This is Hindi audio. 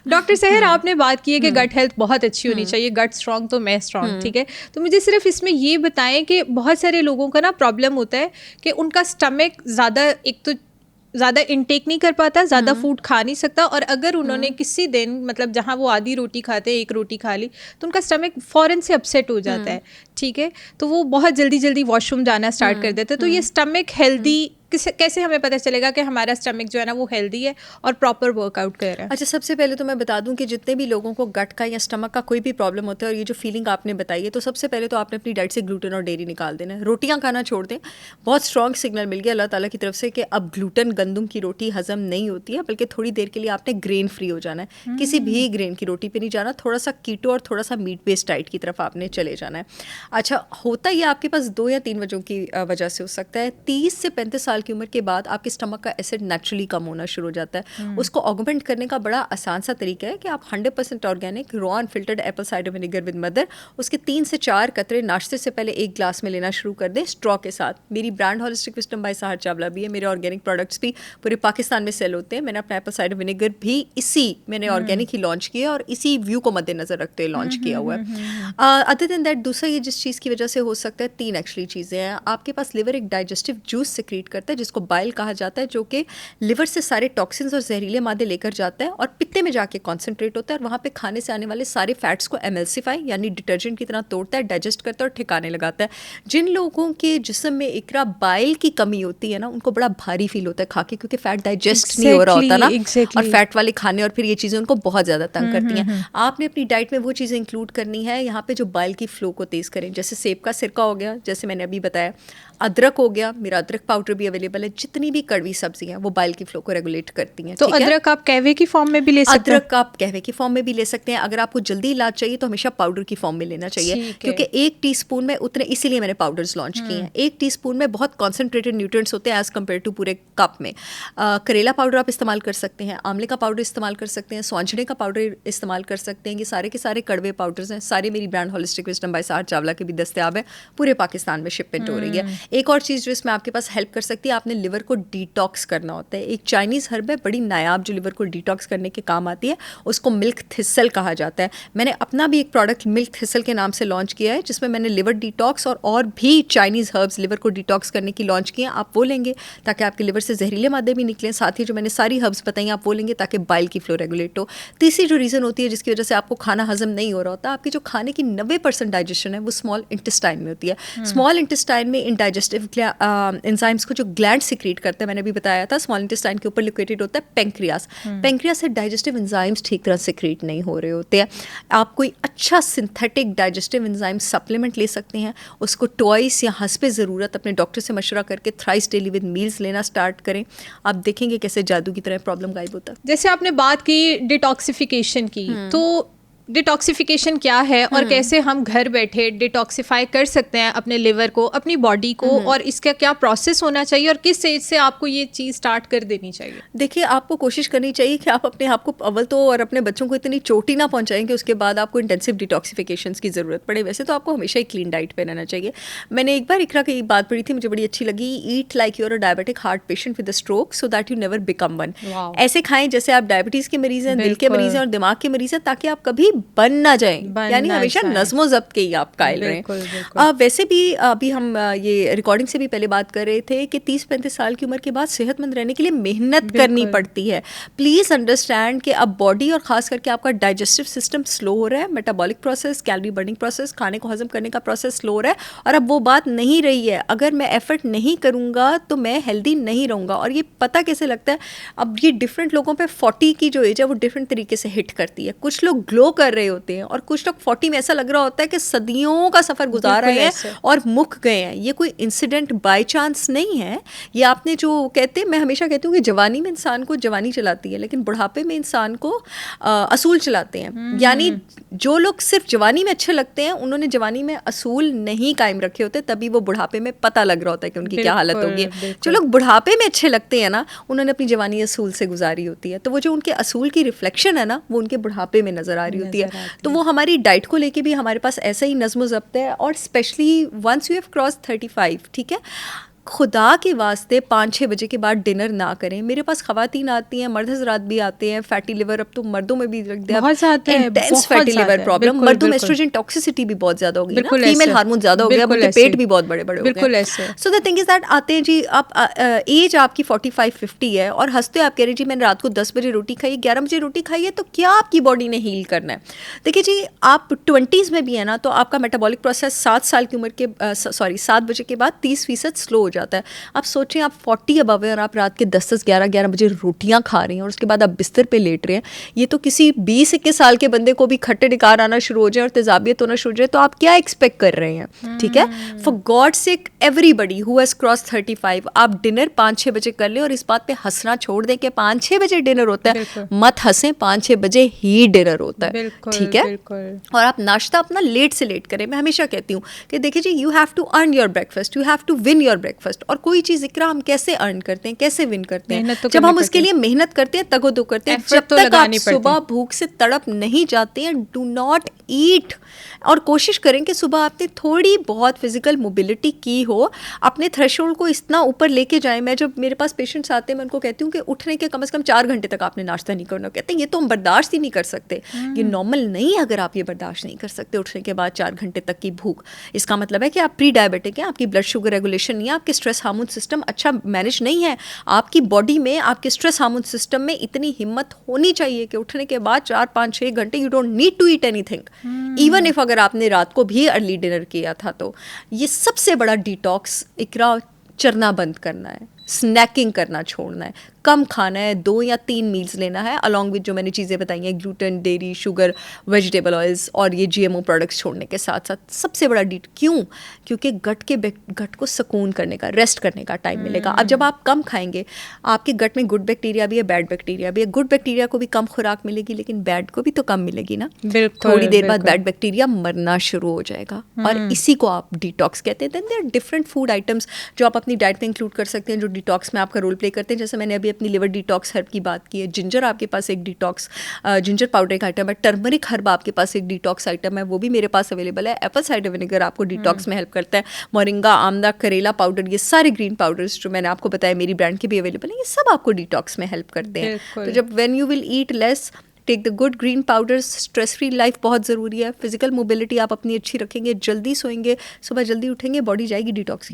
डॉक्टर सहर, आपने बात की है कि गट हेल्थ बहुत अच्छी होनी चाहिए, गट स्ट्रॉन्ग तो मैं स्ट्रॉन्ग, ठीक है। तो मुझे सिर्फ इसमें ये बताएं कि बहुत सारे लोगों का ना प्रॉब्लम होता है कि उनका स्टमक ज़्यादा, एक तो ज़्यादा इनटेक नहीं कर पाता, ज़्यादा फूड खा नहीं सकता, और अगर उन्होंने किसी दिन मतलब जहाँ वो आधी रोटी खाते हैं, एक रोटी खा ली, तो उनका स्टमक फ़ौरन से अपसेट हो जाता है, ठीक है। तो वो बहुत जल्दी जल्दी वॉशरूम जाना स्टार्ट कर देते हैं। तो ये स्टमक हेल्दी कैसे हमें पता चलेगा कि हमारा स्टमक जो है ना वो हेल्दी है और प्रॉपर वर्कआउट कर रहा है? अच्छा, सबसे पहले तो मैं बता दूं कि जितने भी लोगों को गट का या स्टमक का कोई भी प्रॉब्लम होता है और ये जो फीलिंग आपने बताई है, तो सबसे पहले तो आपने अपनी डाइट से ग्लूटेन और डेयरी निकाल देना है, रोटियां खाना छोड़ दें। बहुत स्ट्रॉन्ग सिग्नल मिल गया अल्लाह ताला की तरफ से कि अब ग्लूटेन, गंदम की रोटी हजम नहीं होती है, बल्कि थोड़ी देर के लिए आपने ग्रेन फ्री हो जाना है, किसी भी ग्रेन की रोटी पर नहीं जाना, थोड़ा सा कीटो और थोड़ा सा मीट बेस्ड डाइट की तरफ आपने चले जाना है। अच्छा, होता ये आपके पास 2 या 3 वजहों की वजह से हो सकता है। 30 से 35 साल की उम्र के बाद आपके स्टमक का एसिड नेचुरली कम होना शुरू हो जाता है। उसको ऑगमेंट करने का बड़ा आसान सा तरीका है कि आप 100% organic raw unfiltered Apple cider vinegar with mother, उसके 3 से 4 कतरे नाश्ते से पहले 1 ग्लास में लेना शुरू कर दें, स्ट्रॉ के साथ। मेरी brand holistic wisdom by Sahar Chawla भी है, मेरे ऑर्गेनिक प्रोडक्ट्स भी पूरे पाकिस्तान में सेल होते हैं। मैंने अपना एप्पल साइडर विनेगर भी मैंने ऑर्गेनिक ही लॉन्च किया और इसी व्यू को मद्देनजर रखते हुए लॉन्च किया हुआ है। अदर देन दैट, दूसरा ये जिस चीज़ की वजह से हो सकता है, 3 एक्चुअली चीज़ें हैं। आपके पास लिवर एक डाइजेस्टिव जूस सिक्रीट करता है जिसको बाइल कहा जाता है, जो कि लिवर से सारे टॉक्सिन्स और जहरीले मादे लेकर जाता है और पित्ते में जाके कॉन्सेंट्रेट होता है और वहाँ पे खाने से आने वाले सारे फैट्स को एमल्सिफाई यानी डिटर्जेंट की तरह तोड़ता है, डाइजेस्ट करता है और ठिकाने लगाता है। जिन लोगों के जिस्म में इकरा बाइल की कमी होती है ना, उनको बड़ा भारी फील होता है खा के, क्योंकि फैट डाइजेस्ट नहीं हो रहा होता ना, और फैट वाले खाने और फिर ये चीज़ें उनको बहुत ज़्यादा तंग करती हैं। आपने अपनी डाइट में वो चीज़ें इंक्लूड करनी है यहाँ पे जो बाइल की फ्लो को तेज़ करें, जैसे सेब का सिरका हो गया, जैसे मैंने अभी बताया, अदरक हो गया, मेरा अदरक पाउडर भी अवेलेबल है। जितनी भी कड़वी सब्जियां वो बाइल की फ्लो को रेगुलेट करती हैं। तो अदरक आप कहवे की फॉर्म में भी ले सकते हैं? अदरक आप कहवे की फॉर्म में भी ले सकते हैं। अगर आपको जल्दी इलाज चाहिए तो हमेशा पाउडर की फॉर्म में लेना चाहिए, क्योंकि 1 टीस्पून में उतने, इसीलिए मैंने पाउडर्स लॉन्च किए हैं। 1 टीस्पून में बहुत कॉन्सेंट्रेटेड न्यूट्रिएंट्स होते हैं एज कम्पेयर टू पूरे कप में। करेला पाउडर आप इस्तेमाल कर सकते हैं, आंवले का पाउडर इस्तेमाल कर सकते हैं, सौंजने का पाउडर इस्तेमाल कर सकते हैं। ये सारे के सारे कड़वे पाउडर्स हैं, सारे मेरी brand holistic wisdom by Sahar Chawla के भी दस्तयाब है, पूरे पाकिस्तान में शिपमेंट हो रही है। एक और चीज़ जो इसमें आपके पास हेल्प कर सकती है, आपने लिवर को डिटॉक्स करना होता है। एक चाइनीज़ हर्ब है बड़ी नायाब जो लिवर को डिटॉक्स करने के काम आती है, उसको मिल्क थिसल कहा जाता है। मैंने अपना भी एक प्रोडक्ट मिल्क थिसल के नाम से लॉन्च किया है, जिसमें मैंने लिवर डिटॉक्स और भी चाइनीज़ हर्ब्स लिवर को डिटॉक्स करने की लॉन्च किए हैं। आप वो लेंगे ताकि आपके लिवर से जहरीले मादे भी निकलें, साथ ही जो मैंने सारी हर्ब्स बताई आप वो लेंगे ताकि बाइल की फ्लो रेगुलेट हो। तीसरी जो रीज़न होती है जिसकी वजह से आपको खाना हजम नहीं हो रहा होता, आपकी जो खाने की 90% डाइजेशन है वो स्मॉल इंटेस्टाइन में होती है। स्मॉल इंटेस्टाइन में इंडाइजेस्टिव एंजाइम्स को जो ग्लैंड सिक्रीट करते हैं, मैंने भी बताया था, स्मॉल इंटेस्टाइन के ऊपर लोकेटेड होता है पेंक्रियास। पेंक्रियास से डाइजेस्टिव एंजाइम्स ठीक तरह सिक्रीट नहीं हो रहे होते हैं। आप कोई अच्छा सिंथेटिक डाइजेस्टिव एंजाइम सप्लीमेंट ले सकते हैं, उसको ट्वाइस या हस्बे ज़रूरत अपने डॉक्टर से मशवरा करके थ्राइस डेली विद मील्स लेना स्टार्ट करें। आप देखेंगे कैसे जादू की तरह प्रॉब्लम गायब होता है। जैसे आपने बात की डिटॉक्सिफिकेशन की, तो डिटॉक्सिफिकेशन क्या है और कैसे हम घर बैठे डिटॉक्सिफाई कर सकते हैं अपने लिवर को, अपनी बॉडी को, और इसका क्या प्रोसेस होना चाहिए और किस एज से आपको ये चीज़ स्टार्ट कर देनी चाहिए? देखिए, आपको कोशिश करनी चाहिए कि आप अपने आप को अव्वल तो और अपने बच्चों को इतनी चोटी ना पहुंचाएं कि उसके बाद आपको इंटेंसिव डिटॉक्सिफिकेशन की ज़रूरत पड़े। वैसे तो आपको हमेशा ही क्लीन डाइट पे रहना चाहिए। मैंने एक बार इकरा की बात पढ़ी थी, मुझे बड़ी अच्छी लगी, eat like you're a diabetic heart patient with a stroke so that you never become one. ऐसे खाएं जैसे आप डायबिटीज़ के मरीज़ हैं, दिल के मरीज़ हैं और दिमाग के मरीज़ हैं, ताकि आप कभी बन ना जाएं, यानी हमेशा नज़्मो ज़ब्त के ही आप कायल रहें। वैसे भी अभी हम ये रिकॉर्डिंग से भी पहले बात कर रहे थे कि 30-35 साल की उम्र के बाद सेहतमंद रहने के लिए मेहनत करनी पड़ती है। प्लीज़ अंडरस्टैंड कि अब बॉडी और ख़ास करके आपका डाइजेस्टिव सिस्टम स्लो हो रहा है, metabolic process, calorie burning process, खाने को हजम करने का प्रोसेस स्लो हो रहा है, और अब वो बात नहीं रही है। अगर मैं एफर्ट नहीं करूँगा तो मैं हेल्दी नहीं रहूँगा। और ये पता कैसे लगता है, अब ये डिफरेंट लोगों पर 40 की जो एज है वो डिफरेंट तरीके से हिट करती है। कुछ लोग ग्लो कर रहे होते हैं और कुछ लोग 40 में ऐसा लग रहा होता है कि सदियों का सफ़र गुजार रहे हैं और मुक गए हैं। ये कोई इंसिडेंट बाय चांस नहीं है। ये आपने जो कहते हैं, मैं हमेशा कहती हूँ कि जवानी में इंसान को जवानी चलाती है, लेकिन बुढ़ापे में इंसान को असूल चलाते हैं। यानी जो लोग सिर्फ जवानी में अच्छे लगते हैं, उन्होंने जवानी में असूल नहीं कायम रखे होते, तभी वो बुढ़ापे में पता लग रहा होता है कि उनकी क्या हालत होगी। जो लोग बुढ़ापे में अच्छे लगते हैं ना, उन्होंने अपनी जवानी असूल से गुजारी होती है, तो वो जो उनके असूल की रिफ्लेक्शन है ना, वो उनके बुढ़ापे में नज़र आ रही होती है। तो वो हमारी डाइट को लेके भी हमारे पास ऐसा ही नज़्म ज़ब्त है। और specially once you have cross 35, ठीक है, खुदा के वास्ते 5-6 बजे के बाद डिनर ना करें। मेरे पास ख़वातीन आती हैं, मर्द हज़रात भी आते हैं, फैटी लिवर अब तो मर्दों में भी रख दिया, बहुत ज़्यादा है, इंटेंस बहुत फैटी ज़्यादा लिवर है, प्रॉब्लम, बिल्कुल, मर्दों में बिल्कुल। एस्ट्रोजन टॉक्सिसिटी भी बहुत ज़्यादा हो गई है ना, बिल्कुल फीमेल ऐसे, हार्मोन ज़्यादा हो गया, बिल्कुल उनके ऐसे, पेट भी बहुत बड़े बड़े हो गए। बिल्कुल ऐसे। So the thing is that आते हैं जी, आप एज आपकी 45-50 है और हंसते आप कह रहे हैं जी मैंने रात को 10 बजे रोटी खाई, 11 बजे रोटी खाई है, तो क्या आपकी बॉडी ने हील करना है? देखिए जी, आप 20s में भी है ना, तो आपका मेटाबॉलिक प्रोसेस 7 साल की उम्र के 7 बजे के बाद 30% स्लो हो जाता है। आप सोचें, आप 40 अबव है और आप रात के 10-10, 11-11 बजे रोटियां खा रही हैं और उसके बाद आप बिस्तर पे लेट रहे हैं। ये तो किसी 20-21 साल के बंदे को भी खट्टे डिकार आना शुरू हो जाए और तेजाबियत होना शुरू हो जाए, तो आप क्या एक्सपेक्ट कर रहे हैं? ठीक है, for God sake everybody who has cross 35, आप डिनर 5-6 बजे कर लें और इस बात पे हंसना छोड़ दें कि 5-6 बजे डिनर होता है। मत हंसें, 5-6 बजे ही डिनर होता है, ठीक है? और आप नाश्ता अपना लेट से लेट करें। मैं हमेशा कहती हूँ कि देखिए जी, you have to earn your breakfast, you have to win your breakfast. और कोई चीज़ इकरा हम कैसे अर्न करते हैं, कैसे विन करते हैं? जब हम उसके लिए मेहनत करते हैं, तगो दो करते हैं। जब तक आप सुबह भूख से तड़प नहीं जाते हैं, डू नॉट ईट। और कोशिश करें कि सुबह आपने थोड़ी बहुत फिजिकल मोबिलिटी की हो, अपने थ्रेशोल्ड को इतना ऊपर लेके जाएं। मैं जब मेरे पास पेशेंट्स आते हैं, मैं उनको कहती हूँ कि उठने के कम से कम 4 घंटे तक आपने नाश्ता नहीं करना। कहते हैं ये तो हम बर्दाश्त ही नहीं कर सकते। ये नॉर्मल नहीं है अगर आप ये बर्दाश्त नहीं कर सकते उठने के बाद 4 घंटे तक की भूख। इसका मतलब है कि आप प्री डायबिटिक हैं, आपकी ब्लड शुगर रेगुलेशन नहीं है, आपके स्ट्रेस हार्मोन सिस्टम अच्छा मैनेज नहीं है। आपकी बॉडी में, आपके स्ट्रेस हार्मोन सिस्टम में इतनी हिम्मत होनी चाहिए कि उठने के बाद 4-5-6 घंटे you don't need to eat anything, even if अगर आपने रात को भी अर्ली डिनर किया था। तो ये सबसे बड़ा डिटॉक्स, इकरा चरना बंद करना है, स्नैकिंग करना छोड़ना है, कम खाना है, 2 या 3 मील्स लेना है, अलॉन्ग विद जो मैंने चीज़ें बताई हैं, gluten, dairy, sugar, vegetable oils और ये GMO प्रोडक्ट्स छोड़ने के साथ साथ सबसे बड़ा क्यों? क्योंकि गट को सुकून करने का, रेस्ट करने का टाइम मिलेगा। अब जब आप कम खाएंगे, आपके गट में गुड बैक्टीरिया भी है, बैड बैक्टीरिया भी है। गुड बैक्टीरिया को भी कम खुराक मिलेगी, लेकिन बैड को भी तो कम मिलेगी ना। थोड़ी देर बाद बैड बैक्टीरिया मरना शुरू हो जाएगा और इसी को आप डिटॉक्स कहते हैं। Then there are different food items जो आप अपनी डाइट में इंक्लूड कर सकते हैं, जो डिटॉक्स में आपका रोल प्ले करते हैं। जैसे मैंने अभी अपनी लिवर डिटॉक्स हर्ब की बात की है, जिंजर आपके पास एक डिटॉक्स, जिंजर पाउडर एक आइटम है, टर्मरिक हर्ब आपके पास एक डिटॉक्स आइटम है, वो भी मेरे पास अवेलेबल है। एप्पल साइडर विनेगर आपको डिटॉक्स में हेल्प करता है, मोरिंगा, आमला, करेला पाउडर, ये सारे ग्रीन पाउडर्स जो मैंने आपको बताया मेरी ब्रांड के भी अवेलेबल है, ये सब आपको डिटॉक्स में हेल्प करते हैं। तो जब when you will eat less, take the good green powders, stress free life बहुत ज़रूरी है। फिजिकल मोबिलिटी आप अपनी अच्छी रखेंगे, जल्दी सोएंगे, सुबह जल्दी उठेंगे, बॉडी जाएगी डिटॉक्स की